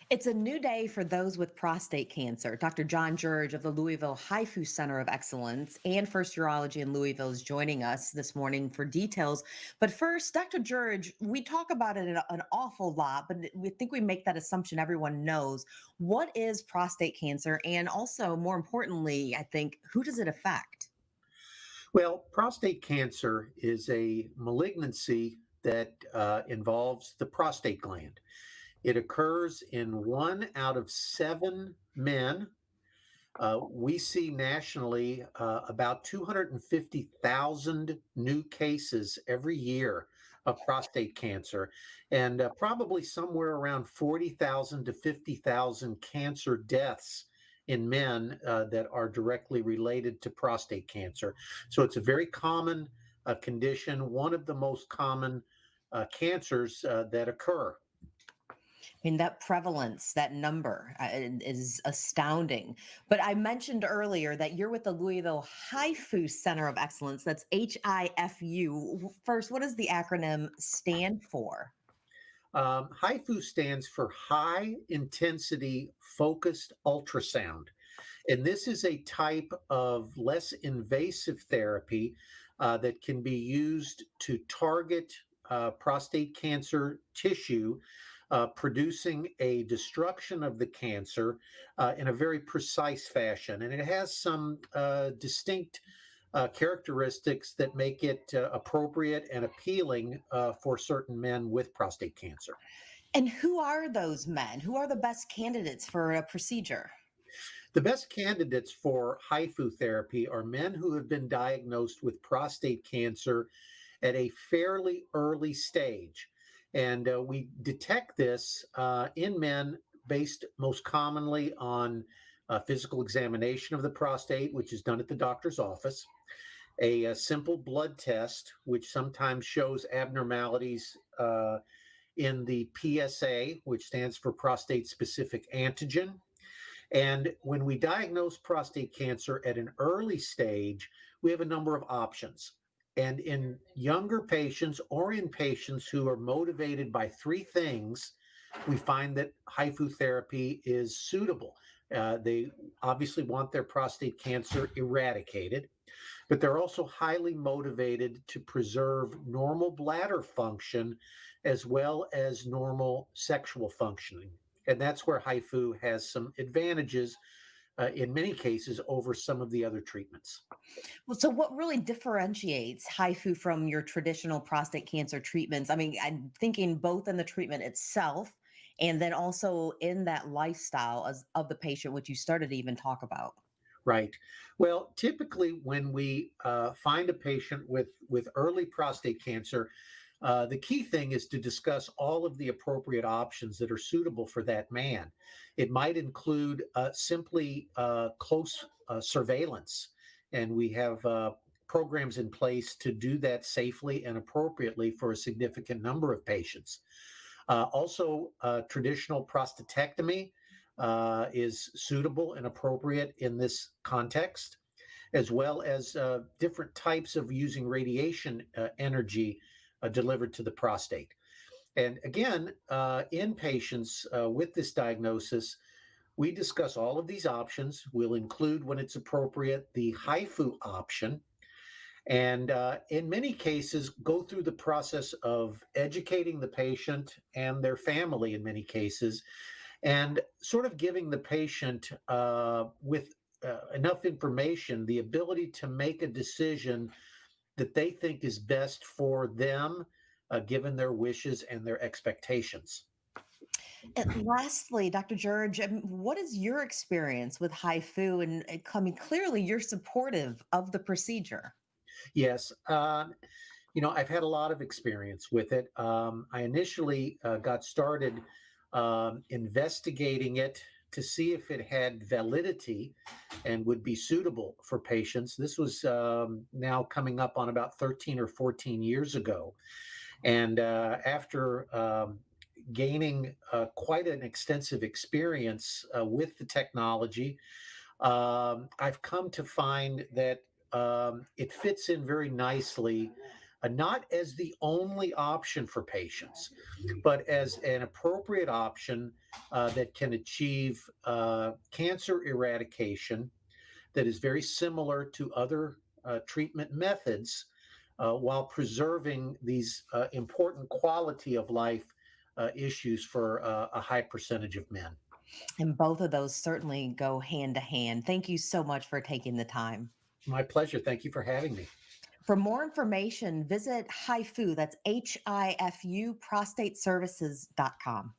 It's a new day for those with prostate cancer. Dr. John George of the Louisville HIFU Center of Excellence and First Urology in Louisville is joining us this morning for details. But first, Dr. George, we talk about it an awful lot, but we think we make that assumption everyone knows. What is prostate cancer? And also, more importantly, I think, who does it affect? Well, prostate cancer is a malignancy that involves the prostate gland. It occurs in 1 out of 7 men. We see nationally about 250,000 new cases every year of prostate cancer, and probably somewhere around 40,000 to 50,000 cancer deaths in men that are directly related to prostate cancer. So it's a very common condition, one of the most common cancers that occur. I mean, that prevalence, that number is astounding. But I mentioned earlier that you're with the Louisville HIFU Center of Excellence. That's HIFU. First, what does the acronym stand for? HIFU stands for High Intensity Focused Ultrasound. And this is a type of less invasive therapy that can be used to target prostate cancer tissue, producing a destruction of the cancer in a very precise fashion. And it has some distinct characteristics that make it appropriate and appealing for certain men with prostate cancer. And who are those men? Who are the best candidates for a procedure? The best candidates for HIFU therapy are men who have been diagnosed with prostate cancer at a fairly early stage. And we detect this in men based most commonly on physical examination of the prostate, which is done at the doctor's office, a simple blood test, which sometimes shows abnormalities in the PSA, which stands for prostate specific antigen. And when we diagnose prostate cancer at an early stage, we have a number of options. And in younger patients or in patients who are motivated by three things, we find that HIFU therapy is suitable. They obviously want their prostate cancer eradicated, but they're also highly motivated to preserve normal bladder function as well as normal sexual functioning. And that's where HIFU has some advantages in many cases over some of the other treatments. Well, so what really differentiates HIFU from your traditional prostate cancer treatments? I mean, I'm thinking both in the treatment itself and then also in that lifestyle of the patient, which you started to even talk about. Right. Well, typically when we find a patient with early prostate cancer, the key thing is to discuss all of the appropriate options that are suitable for that man. It might include simply close surveillance, and we have programs in place to do that safely and appropriately for a significant number of patients. Also, traditional prostatectomy is suitable and appropriate in this context, as well as different types of using radiation energy delivered to the prostate. And again, in patients with this diagnosis, we discuss all of these options. We'll include, when it's appropriate, the HIFU option. And in many cases, go through the process of educating the patient and their family, in many cases, and sort of giving the patient with enough information the ability to make a decision that they think is best for them, given their wishes and their expectations. And lastly, Dr. George, what is your experience with HIFU? And I mean, clearly you're supportive of the procedure. Yes, I've had a lot of experience with it. I initially got started investigating it to see if it had validity and would be suitable for patients. This was now coming up on about 13 or 14 years ago. And after gaining quite an extensive experience with the technology, I've come to find that it fits in very nicely not as the only option for patients, but as an appropriate option that can achieve cancer eradication that is very similar to other treatment methods while preserving these important quality of life issues for a high percentage of men. And both of those certainly go hand to hand. Thank you so much for taking the time. My pleasure. Thank you for having me. For more information, visit HIFU, that's HIFU, prostateservices.com.